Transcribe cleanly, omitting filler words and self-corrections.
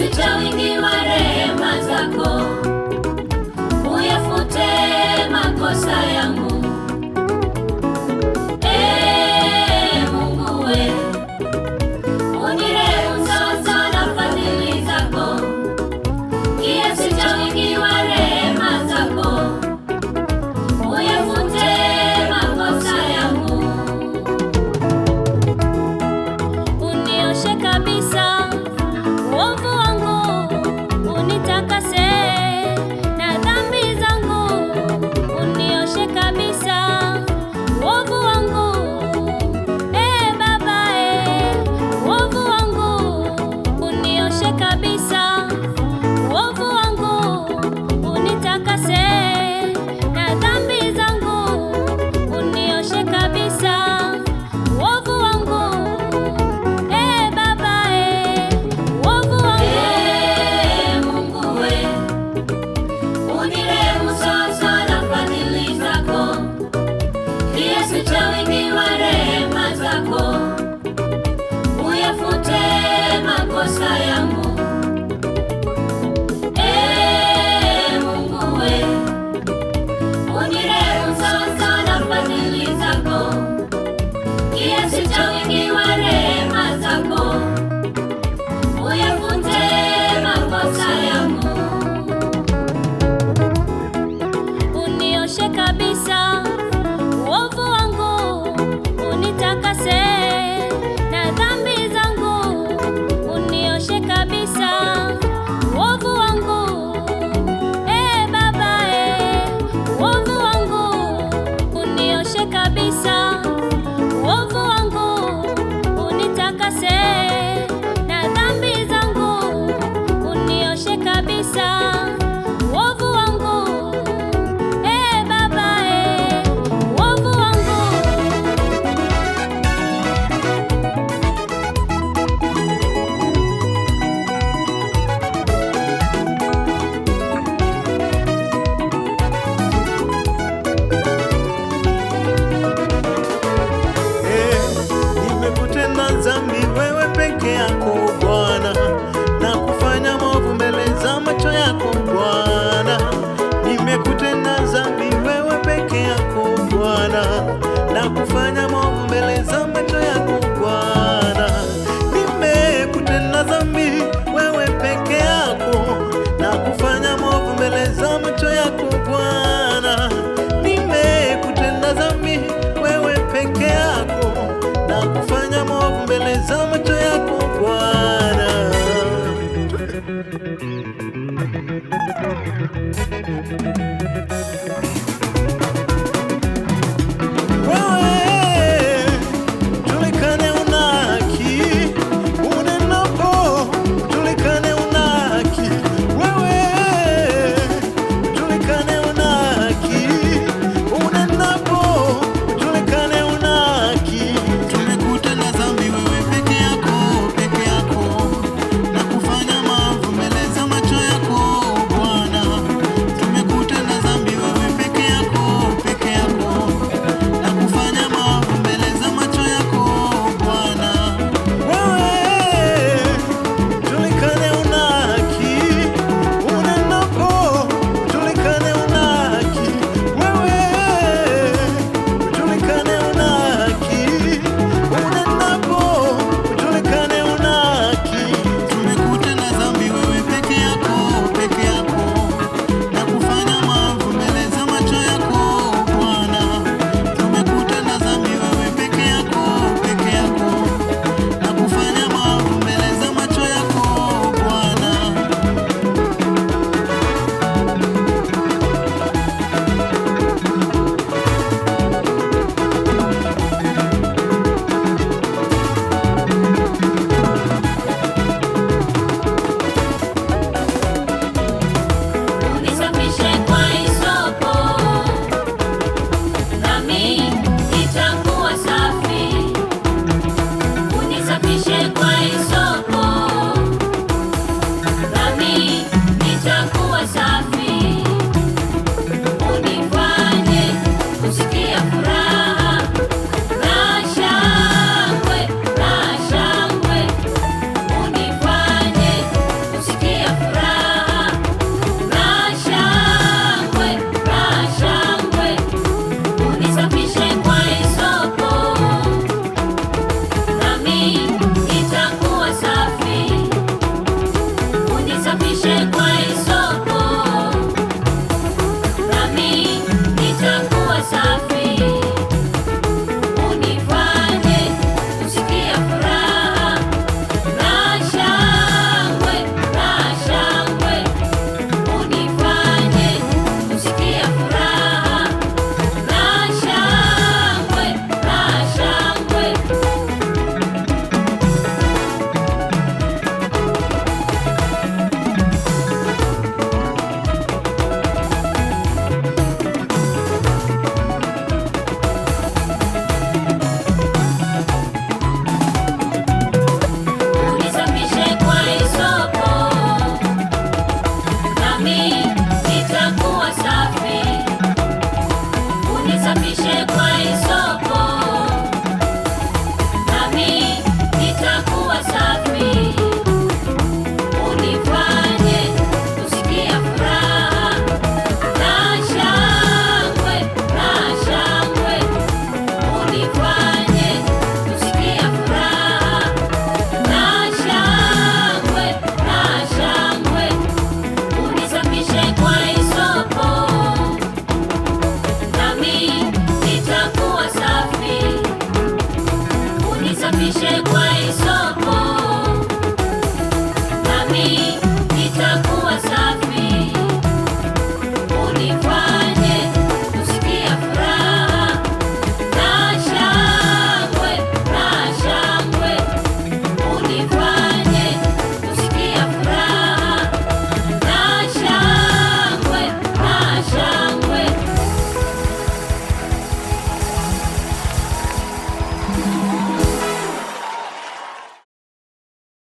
kiasi cha wingi wa rehema zako uyafute makosa yangu. Mungu we, unirehemu sawasawa na fadhili zako, kiasi cha wingi wa rehema zako uyafute makosa yangu. Unioshe kabisa uovu wangu, unitakase na dhambi zangu. Unioshe kabisa uovu wangu, Baba, uovu wangu. Unioshe kabisa uovu wangu, unitakase na dhambi zangu. Unioshe kabisa uovu wangu, Baba, uovu wangu. Mungu we, unirehemu sawasawa na fadhili zako, kiasi cha wingi wa rehema zako uyafute makosa yangu. Mungu we, unirehemu sawasawa na fadhili zako, kiasi cha wingi wa rehema zako uyafute makosa yangu. Unioshe kabisa uovu wangu, unitakase na dhambi zangu. Unioshe kabisa uovu wangu, Baba, uovu wangu. Unioshe kabisa uovu wangu, unitakase na dhambi zangu. Unioshe kabisa uovu wangu, Baba, uovu wangu. Nimekutenda dhambi wewe peke yako Bwana, na kufanya maovu mbele za macho yako Bwana. Nimekutenda dhambi wewe peke yako Bwana, na kufanya maovu mbele za macho yako Bwana. Nimekutenda dhambi wewe peke yako, na kufanya maovu mbele za macho yako Bwana. Nimekutenda dhambi wewe peke yako, na kufanya maovu mbele za macho yako Bwana.